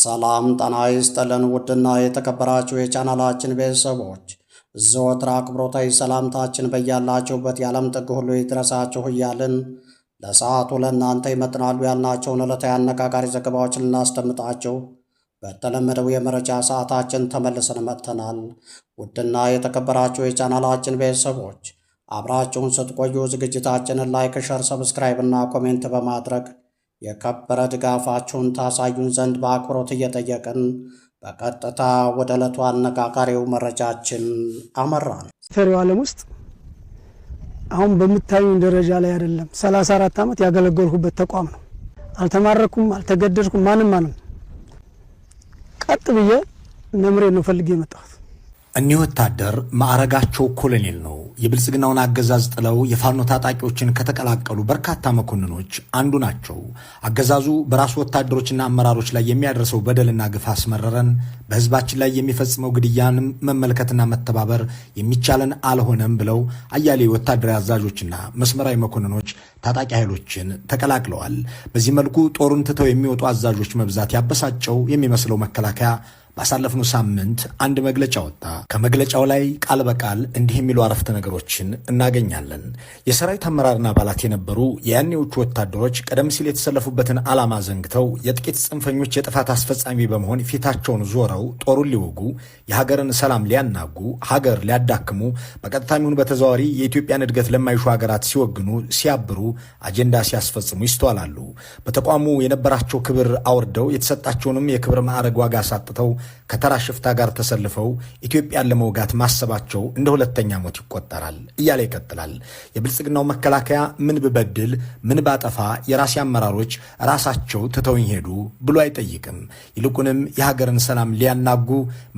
ሰላም ጤና ይስጥልን ውድና የተከበራችሁ የቻናላችን ቤተሰቦች ዘወትር አክብሮታዊ ሰላምታችን በያላችሁበት የዓለም ጥግ ሁሉ ይድረሳችሁ እያልን ለሰዓቱ ለእናንተ ይመጥናሉ ያልናቸውን ዕለታዊ አነጋጋሪ ዘገባዎችን ልናስደምጣችሁ በተለመደው የመረጃ ሰዓታችን ተመልሰን መጥተናል። ውድና የተከበራችሁ የቻናላችን ቤተሰቦች አብራችሁን ስትቆዩ ዝግጅታችንን ላይክ፣ ሸር፣ ሰብስክራይብ እና ኮሜንት በማድረግ የከበረ ድጋፋችሁን ታሳዩን ዘንድ በአክብሮት እየጠየቅን በቀጥታ ወደ ዕለቱ አነጋጋሪው መረጃችን አመራን። ተሪው ዓለም ውስጥ አሁን በምታዩኝ ደረጃ ላይ አይደለም 34 ዓመት ያገለገልኩበት ተቋም ነው። አልተማረኩም፣ አልተገደድኩም። ማንም ቀጥ ብዬ ነምሬ ነው ፈልጌ የመጣሁት። እኒህ ወታደር ማዕረጋቸው ኮሎኔል ነው። የብልጽግናውን አገዛዝ ጥለው የፋኖ ታጣቂዎችን ከተቀላቀሉ በርካታ መኮንኖች አንዱ ናቸው። አገዛዙ በራሱ ወታደሮችና አመራሮች ላይ የሚያደርሰው በደልና ግፍ አስመረረን። በህዝባችን ላይ የሚፈጽመው ግድያንም መመልከትና መተባበር የሚቻለን አልሆነም ብለው አያሌ ወታደራዊ አዛዦችና መስመራዊ መኮንኖች ታጣቂ ኃይሎችን ተቀላቅለዋል። በዚህ መልኩ ጦሩን ትተው የሚወጡ አዛዦች መብዛት ያበሳጨው የሚመስለው መከላከያ ባሳለፍነው ሳምንት አንድ መግለጫ ወጣ። ከመግለጫው ላይ ቃል በቃል እንዲህ የሚሉ አረፍተ ነገሮችን እናገኛለን። የሰራዊት አመራርና አባላት የነበሩ የያኔዎቹ ወታደሮች ቀደም ሲል የተሰለፉበትን ዓላማ ዘንግተው የጥቂት ጽንፈኞች የጥፋት አስፈጻሚ በመሆን ፊታቸውን ዞረው ጦሩን ሊወጉ፣ የሀገርን ሰላም ሊያናጉ፣ ሀገር ሊያዳክሙ፣ በቀጥታም ይሁን በተዘዋዋሪ የኢትዮጵያን እድገት ለማይሹ ሀገራት ሲወግኑ፣ ሲያብሩ፣ አጀንዳ ሲያስፈጽሙ ይስተዋላሉ። በተቋሙ የነበራቸው ክብር አውርደው የተሰጣቸውንም የክብር ማዕረግ ዋጋ አሳጥተው ከተራ ሽፍታ ጋር ተሰልፈው ኢትዮጵያን ለመውጋት ማሰባቸው እንደ ሁለተኛ ሞት ይቆጠራል እያለ ይቀጥላል። የብልጽግናው መከላከያ ምን ብበድል ምን ባጠፋ የራሴ አመራሮች ራሳቸው ትተውኝ ሄዱ ብሎ አይጠይቅም። ይልቁንም የሀገርን ሰላም ሊያናጉ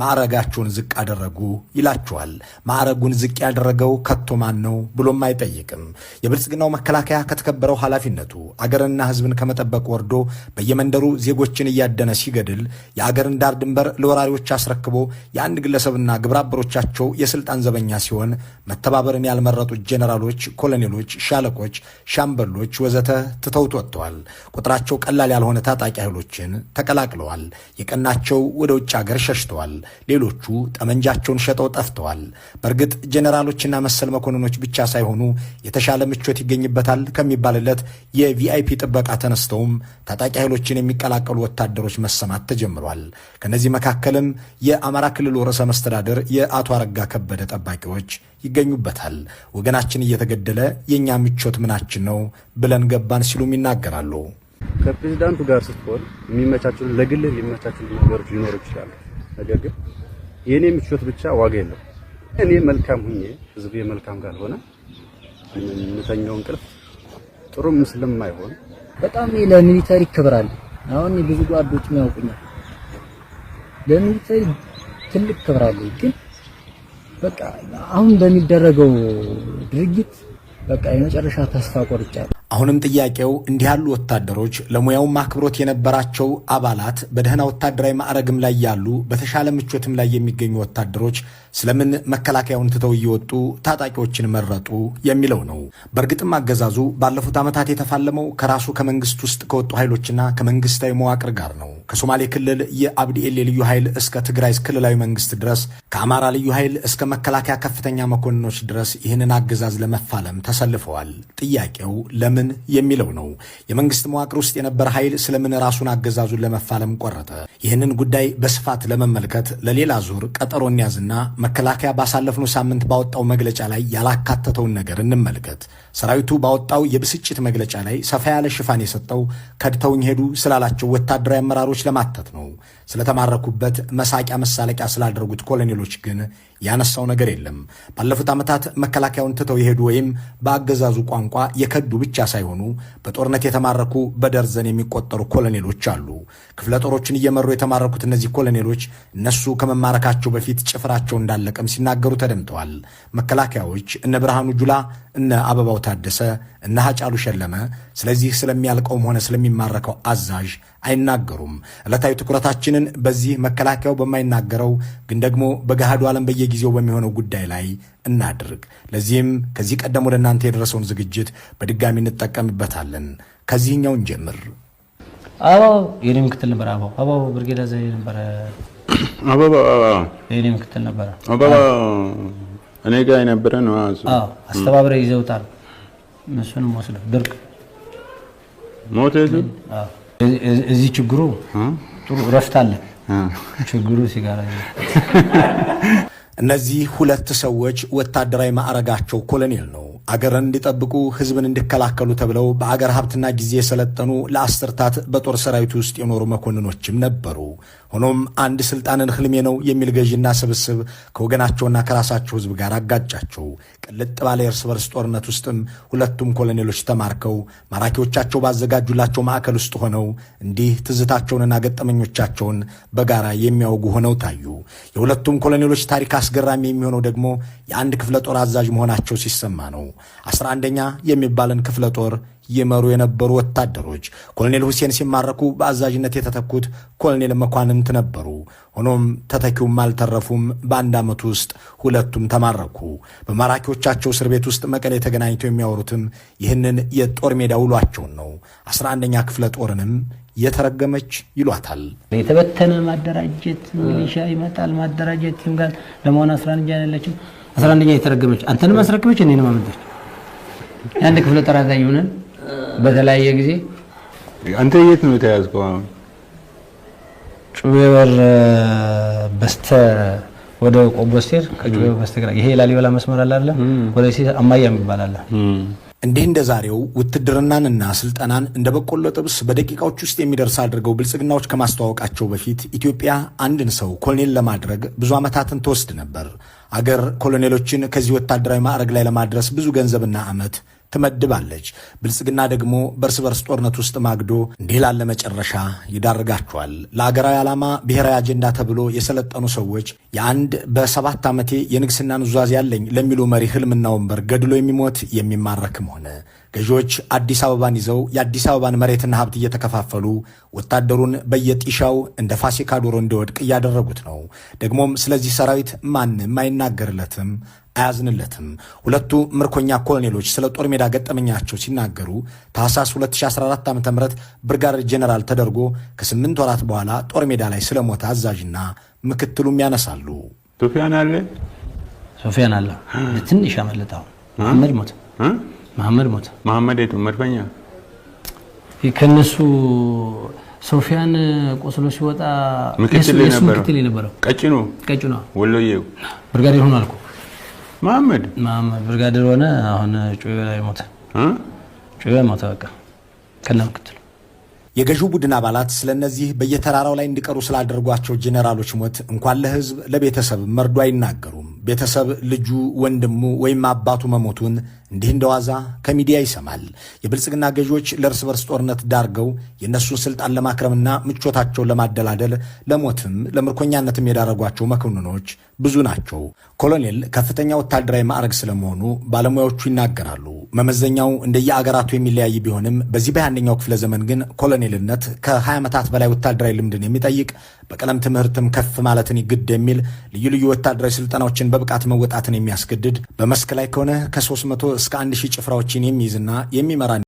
ማዕረጋቸውን ዝቅ አደረጉ ይላቸዋል። ማዕረጉን ዝቅ ያደረገው ከቶ ማን ነው ብሎም አይጠይቅም። የብልጽግናው መከላከያ ከተከበረው ኃላፊነቱ አገርንና ሕዝብን ከመጠበቅ ወርዶ በየመንደሩ ዜጎችን እያደነ ሲገድል የአገርን ዳር ድንበር ለወራሪዎች አስረክቦ የአንድ ግለሰብና ግብረአበሮቻቸው የስልጣን ዘበኛ ሲሆን መተባበርን ያልመረጡት ጄኔራሎች፣ ኮሎኔሎች፣ ሻለቆች፣ ሻምበሎች ወዘተ ትተውት ወጥተዋል። ቁጥራቸው ቀላል ያልሆነ ታጣቂ ኃይሎችን ተቀላቅለዋል። የቀናቸው ወደ ውጭ ሀገር ሸሽተዋል። ሌሎቹ ጠመንጃቸውን ሸጠው ጠፍተዋል። በእርግጥ ጄኔራሎችና መሰል መኮንኖች ብቻ ሳይሆኑ የተሻለ ምቾት ይገኝበታል ከሚባልለት የቪአይፒ ጥበቃ ተነስተውም ታጣቂ ኃይሎችን የሚቀላቀሉ ወታደሮች መሰማት ተጀምሯል። ከነዚህ መካከልም የአማራ ክልል ርዕሰ መስተዳድር የአቶ አረጋ ከበደ ጠባቂዎች ይገኙበታል። ወገናችን እየተገደለ የኛ ምቾት ምናችን ነው ብለን ገባን ሲሉም ይናገራሉ። ከፕሬዝዳንቱ ጋር ስትሆን የሚመቻቹ ለግልህ የሚመቻቹ ነገሮች ሊኖሩ ይችላሉ። ነገር ግን የኔ ምቾት ብቻ ዋጋ የለው። እኔ መልካም ሁኜ ህዝቡ መልካም ካልሆነ የምተኛው እንቅልፍ ጥሩ ምስልም አይሆን። በጣም ለሚሊተሪ ክብር አለ። አሁን ብዙ ጓዶች ያውቁኛል። ለሚሊተሪ ትልቅ ክብር አለ። ግን በቃ አሁን በሚደረገው ድርጊት በቃ የመጨረሻ ተስፋ ቆርጫለሁ። አሁንም ጥያቄው እንዲህ ያሉ ወታደሮች ለሙያው አክብሮት የነበራቸው አባላት በደህና ወታደራዊ ማዕረግም ላይ ያሉ በተሻለ ምቾትም ላይ የሚገኙ ወታደሮች ስለምን መከላከያውን ትተው እየወጡ ታጣቂዎችን መረጡ የሚለው ነው። በእርግጥም አገዛዙ ባለፉት ዓመታት የተፋለመው ከራሱ ከመንግስት ውስጥ ከወጡ ኃይሎችና ከመንግስታዊ መዋቅር ጋር ነው። ከሶማሌ ክልል የአብዲኤል ልዩ ኃይል እስከ ትግራይ ክልላዊ መንግስት ድረስ፣ ከአማራ ልዩ ኃይል እስከ መከላከያ ከፍተኛ መኮንኖች ድረስ ይህንን አገዛዝ ለመፋለም ተሰልፈዋል። ጥያቄው ለምን የሚለው ነው። የመንግስት መዋቅር ውስጥ የነበረ ኃይል ስለምን ራሱን አገዛዙን ለመፋለም ቆረጠ? ይህንን ጉዳይ በስፋት ለመመልከት ለሌላ ዙር ቀጠሮ እንያዝና መከላከያ ባሳለፍነው ሳምንት ባወጣው መግለጫ ላይ ያላካተተውን ነገር እንመልከት። ሰራዊቱ ባወጣው የብስጭት መግለጫ ላይ ሰፋ ያለ ሽፋን የሰጠው ከድተውኝ ሄዱ ስላላቸው ወታደራዊ አመራሮች ለማተት ነው። ስለተማረኩበት መሳቂያ መሳለቂያ ስላደረጉት ኮሎኔሎች ግን ያነሳው ነገር የለም። ባለፉት ዓመታት መከላከያውን ትተው የሄዱ ወይም በአገዛዙ ቋንቋ የከዱ ብቻ ሳይሆኑ በጦርነት የተማረኩ በደርዘን የሚቆጠሩ ኮሎኔሎች አሉ። ክፍለ ጦሮችን እየመሩ የተማረኩት እነዚህ ኮሎኔሎች እነሱ ከመማረካቸው በፊት ጭፍራቸው እንዳለቀም ሲናገሩ ተደምጠዋል። መከላከያዎች እነ ብርሃኑ ጁላ፣ እነ አበባው ታደሰ፣ እነ ሀጫሉ ሸለመ ስለዚህ ስለሚያልቀውም ሆነ ስለሚማረከው አዛዥ አይናገሩም። ዕለታዊ ትኩረታችንን በዚህ መከላከያው በማይናገረው ግን ደግሞ በገሃዱ ዓለም በየጊዜው በሚሆነው ጉዳይ ላይ እናድርግ። ለዚህም ከዚህ ቀደም ወደ እናንተ የደረሰውን ዝግጅት በድጋሚ እንጠቀምበታለን። ከዚህኛው እንጀምር። አበባው የኔ ምክትል ነበር። አበባው ብርጌድ አዛዥ ነበር። አበባው የኔ ምክትል ነበር። አበባው እኔ ጋር የነበረ ነው። አስተባብረ ይዘውታል። እሱንም ወስደው ድርቅ ሞተ። እዚህ ችግሩ ጥሩ ረፍት አለ። ችግሩ ሲጋራ እነዚህ ሁለት ሰዎች ወታደራዊ ማዕረጋቸው ኮሎኔል ነው። አገርን እንዲጠብቁ ህዝብን እንዲከላከሉ ተብለው በአገር ሀብትና ጊዜ የሰለጠኑ ለአስርታት በጦር ሰራዊት ውስጥ የኖሩ መኮንኖችም ነበሩ። ሆኖም አንድ ስልጣንን ህልሜ ነው የሚል ገዥና ስብስብ ከወገናቸውና ከራሳቸው ህዝብ ጋር አጋጫቸው። ቅልጥ ባለ የእርስ በርስ ጦርነት ውስጥም ሁለቱም ኮሎኔሎች ተማርከው ማራኪዎቻቸው ባዘጋጁላቸው ማዕከል ውስጥ ሆነው እንዲህ ትዝታቸውንና ገጠመኞቻቸውን በጋራ የሚያወጉ ሆነው ታዩ። የሁለቱም ኮሎኔሎች ታሪክ አስገራሚ የሚሆነው ደግሞ የአንድ ክፍለ ጦር አዛዥ መሆናቸው ሲሰማ ነው። 11ኛ የሚባልን ክፍለ ጦር ይመሩ የነበሩ ወታደሮች ኮሎኔል ሁሴን ሲማረኩ በአዛዥነት የተተኩት ኮሎኔል መኳንንት ነበሩ። ሆኖም ተተኪውም አልተረፉም። በአንድ ዓመት ውስጥ ሁለቱም ተማረኩ። በማራኪዎቻቸው እስር ቤት ውስጥ መቀሌ ተገናኝተው የሚያወሩትም ይህንን የጦር ሜዳ ውሏቸውን ነው። 11ኛ ክፍለ ጦርንም የተረገመች ይሏታል። የተበተነ ማደራጀት ሚሊሻ ይመጣል ማደራጀት ይምጋል ለማውን 11ኛ ያለችው 11ኛ የተረገመች አንተንም አስረክበች እኔንም አመጣች። አንድ ክፍለ ጦር አዛዥ ሆነን በተለያየ ጊዜ አንተ የት ነው የተያዝከው? ጩቤ በር በስተ ወደ ቆቦ ስቴር ከጩቤ በስተግራ ይሄ ላሊበላ መስመር አለ አይደል? ወደ ሲስ አማያ የሚባል አለ። እንዲህ እንደ ዛሬው ውትድርናንና ስልጠናን እንደ በቆሎ ጥብስ በደቂቃዎች ውስጥ የሚደርስ አድርገው ብልጽግናዎች ከማስተዋወቃቸው በፊት ኢትዮጵያ አንድን ሰው ኮሎኔል ለማድረግ ብዙ ዓመታትን ትወስድ ነበር። አገር ኮሎኔሎችን ከዚህ ወታደራዊ ማዕረግ ላይ ለማድረስ ብዙ ገንዘብና ዓመት ትመድባለች። ብልጽግና ደግሞ በእርስ በርስ ጦርነት ውስጥ ማግዶ እንዲህ ላለ መጨረሻ ይዳርጋቸዋል። ለአገራዊ ዓላማ ብሔራዊ አጀንዳ ተብሎ የሰለጠኑ ሰዎች የአንድ በ7 ዓመቴ የንግስና ኑዛዜ ያለኝ ለሚሉ መሪ ህልምና ወንበር ገድሎ የሚሞት የሚማረክም ሆነ ገዢዎች አዲስ አበባን ይዘው የአዲስ አበባን መሬትና ሀብት እየተከፋፈሉ ወታደሩን በየጢሻው እንደ ፋሲካ ዶሮ እንዲወድቅ እያደረጉት ነው። ደግሞም ስለዚህ ሰራዊት ማንም አይናገርለትም፣ አያዝንለትም። ሁለቱ ምርኮኛ ኮሎኔሎች ስለ ጦር ሜዳ ገጠመኛቸው ሲናገሩ ታህሳስ 2014 ዓ.ም ብርጋዴር ጄኔራል ተደርጎ ከ8 ወራት በኋላ ጦር ሜዳ ላይ ስለሞተ አዛዥና ምክትሉም ያነሳሉ። ሶፊያን አለ ትንሽ አመለጣው። መሐመድ ሞተ። መሐመድ የቱ መድፈኛ ከነሱ ሶፊያን ቆስሎ ሲወጣ ምክትል የነበረው ቀጭኑ ወሎዬው ብርጋዴር ሆነ አልኩ። መሐመድ ብርጋዴር ሆነ። አሁን ጩቤ ላይ ሞተ። በቃ ከነ ምክትሉ። የገዢው ቡድን አባላት ስለነዚህ በየተራራው ላይ እንዲቀሩ ስላደረጓቸው ጄኔራሎች ሞት እንኳን ለህዝብ ለቤተሰብ መርዶ አይናገሩም። ቤተሰብ ልጁ፣ ወንድሙ ወይም አባቱ መሞቱን እንዲህ እንደዋዛ ከሚዲያ ይሰማል። የብልጽግና ገዢዎች ለእርስ በርስ ጦርነት ዳርገው የእነሱን ስልጣን ለማክረምና ምቾታቸውን ለማደላደል ለሞትም ለምርኮኛነትም የዳረጓቸው መኮንኖች ብዙ ናቸው። ኮሎኔል ከፍተኛ ወታደራዊ ማዕረግ ስለመሆኑ ባለሙያዎቹ ይናገራሉ። መመዘኛው እንደየአገራቱ የሚለያይ ቢሆንም በዚህ በ21ኛው ክፍለ ዘመን ግን ኮሎኔልነት ከ20 ዓመታት በላይ ወታደራዊ ልምድን የሚጠይቅ በቀለም ትምህርትም ከፍ ማለትን ይግድ የሚል ልዩ ልዩ ወታደራዊ ስልጠናዎችን በብቃት መወጣትን የሚያስገድድ በመስክ ላይ ከሆነ ከ300 እስከ 1000 ጭፍራዎችን የሚይዝና የሚመራ